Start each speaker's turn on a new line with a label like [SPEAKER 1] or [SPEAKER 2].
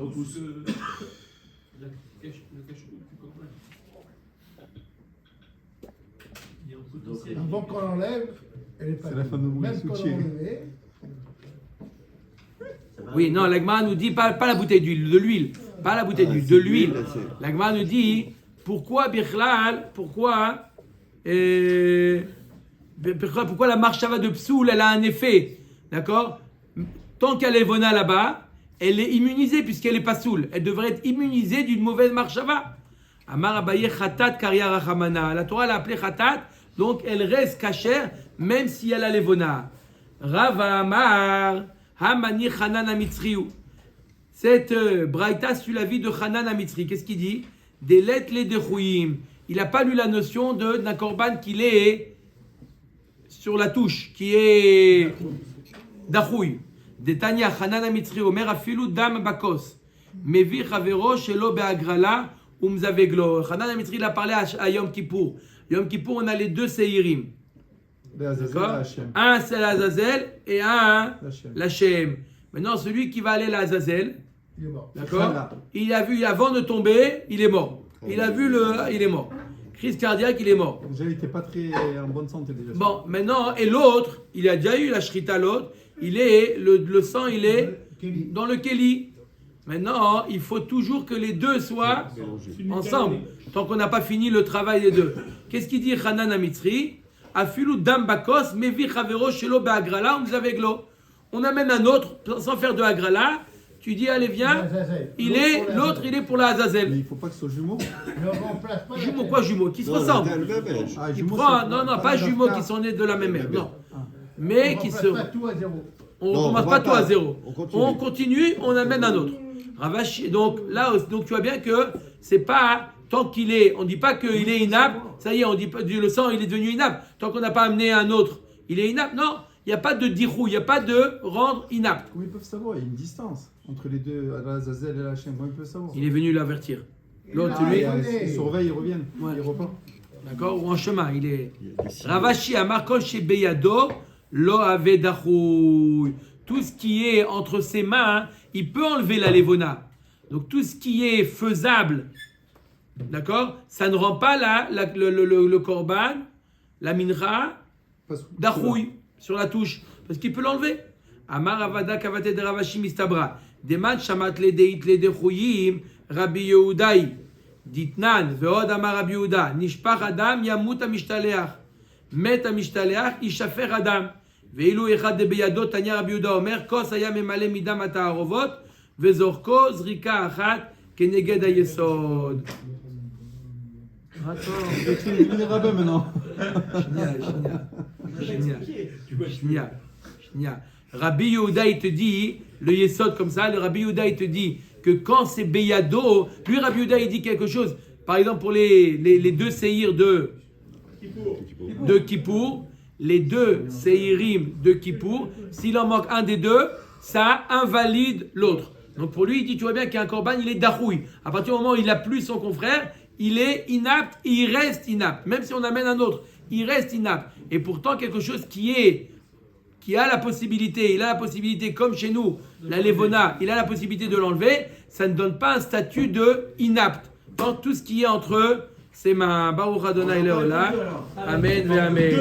[SPEAKER 1] repousse.
[SPEAKER 2] Le cache-tout du corban. Il est en potentiel.
[SPEAKER 3] Avant qu'on l'enlève, elle est pas
[SPEAKER 4] C'est la fin de mon
[SPEAKER 3] même quand
[SPEAKER 4] soutien.
[SPEAKER 3] on l'enlève,
[SPEAKER 5] Oui, non, l'Agma nous dit pas la bouteille d'huile, de l'huile. Pas la bouteille d'huile, de l'huile. L'Agma nous dit pourquoi Bichlal, pourquoi la marchava de Psoul, elle a un effet. D'accord? Tant qu'elle est Vona là-bas, elle est immunisée puisqu'elle n'est pas Soul. Elle devrait être immunisée d'une mauvaise marchava. Amar Abaye Khatat Karia Rachamana. La Torah l'a appelée Khatat, donc elle reste cachère même si elle a l'Evona. Rava Amar Hamani Hanan Amitzriou. Cette braïta suit la vie de Hanan Amitzri. Qu'est-ce qu'il dit? Des lettres les dechouim. Il n'a pas lu la notion d'un korban qu'il est sur la touche, qui est dachouy. Detania Hanan Amitzri Omer afilu dam bakos. Mevi chavero shelo beagrala umzaveglo. Hanan Amitzri il a parlé à Yom Kippour. Yom Kippour, on a les deux seirim. Un c'est l'Azazel et un l'Hachem. Maintenant, celui qui va aller à l'Azazel,
[SPEAKER 3] il est mort.
[SPEAKER 5] d'accord? Il a vu avant de tomber, il est mort. Il a vu il est mort. Crise cardiaque, il est mort.
[SPEAKER 4] Déjà, il n'était pas très en bonne santé déjà.
[SPEAKER 5] Bon, maintenant, et l'autre, il a déjà eu la shrita, l'autre, il est, le sang, il est dans le keli. Maintenant, il faut toujours que les deux soient ensemble, tant qu'on n'a pas fini le travail des deux. Qu'est-ce qu'il dit Hanan Amitzri? Afilu dam bakos, mevi chavero shelo beagrala, umzaveglo. On amène un autre, sans faire de agrala. Tu dis, allez, viens. L'autre, il est pour la Azazel.
[SPEAKER 4] Mais il ne faut pas que ce soit jumeau.
[SPEAKER 3] Ne remplace pas.
[SPEAKER 5] Jumeaux, quoi, jumeaux? Qui se ressemblent. Il prend, non, pas jumeaux qui sont nés de la même mère. Non. Mais qui se.
[SPEAKER 3] Pas tout à zéro.
[SPEAKER 5] On ne commence pas tout à zéro. On continue, on amène un autre. Ravashi. Donc là, donc tu vois bien que c'est pas. Tant qu'il est, on ne dit pas qu'il est inapte. Ça y est, on dit pas le sang, il est devenu inapte. Tant qu'on n'a pas amené un autre, il est inapte. Non. Il n'y a pas de dirou, il n'y a pas de rendre inapte.
[SPEAKER 4] Comment ils peuvent savoir? Il y a une distance entre les deux, Azazel et Hachem. Comment ils peuvent savoir?
[SPEAKER 5] Il est venu l'avertir. L'autre, lui,
[SPEAKER 4] ils surveillent, ils reviennent.
[SPEAKER 5] Ouais.
[SPEAKER 4] Ils repartent.
[SPEAKER 5] D'accord? Ou en chemin, il est. Ravashi a marqué chez Beyado, lo ave dachouy. Tout ce qui est entre ses mains, il peut enlever la levona. Donc tout ce qui est faisable, d'accord? Ça ne rend pas le korban, la minra, dachouy. Sur la touche, parce qu'il peut l'enlever. Amar avada kavate de Ravashi mistabra. Deman shamat le deit le dechuyim Rabbi Yehudai. Ditnan veod amar Rabbi Yehuda. Nishpach adam yamut amishtalech. Met amishtalech yishafer adam. Veilu echad de beyado tanya Rabbi Yehuda omer kos haya memale midam ata'arovot vezorko zrika achat keneged hayesod.
[SPEAKER 4] Attends, il est rabbin maintenant.
[SPEAKER 5] Rabbi Yehuda, il te dit, le Yesod comme ça, le Rabbi Yehuda, il te dit que quand c'est Beyado, lui, Rabbi Yehuda, il dit quelque chose. Par exemple, pour les deux séirs de Kippour, les deux séirim de Kippour, s'il en manque un des deux, ça invalide l'autre. Donc pour lui, il dit, tu vois bien qu'un korban, il est dachouy. À partir du moment où il n'a plus son confrère, il est inapte, il reste inapte. Même si on amène un autre, il reste inapte. Et pourtant, quelque chose qui a la possibilité, il a la possibilité, comme chez nous, la levona, il a la possibilité de l'enlever, ça ne donne pas un statut de inapte. Donc tout ce qui est entre ses mains, Baruch Adonai Leolam, Amen, Amen.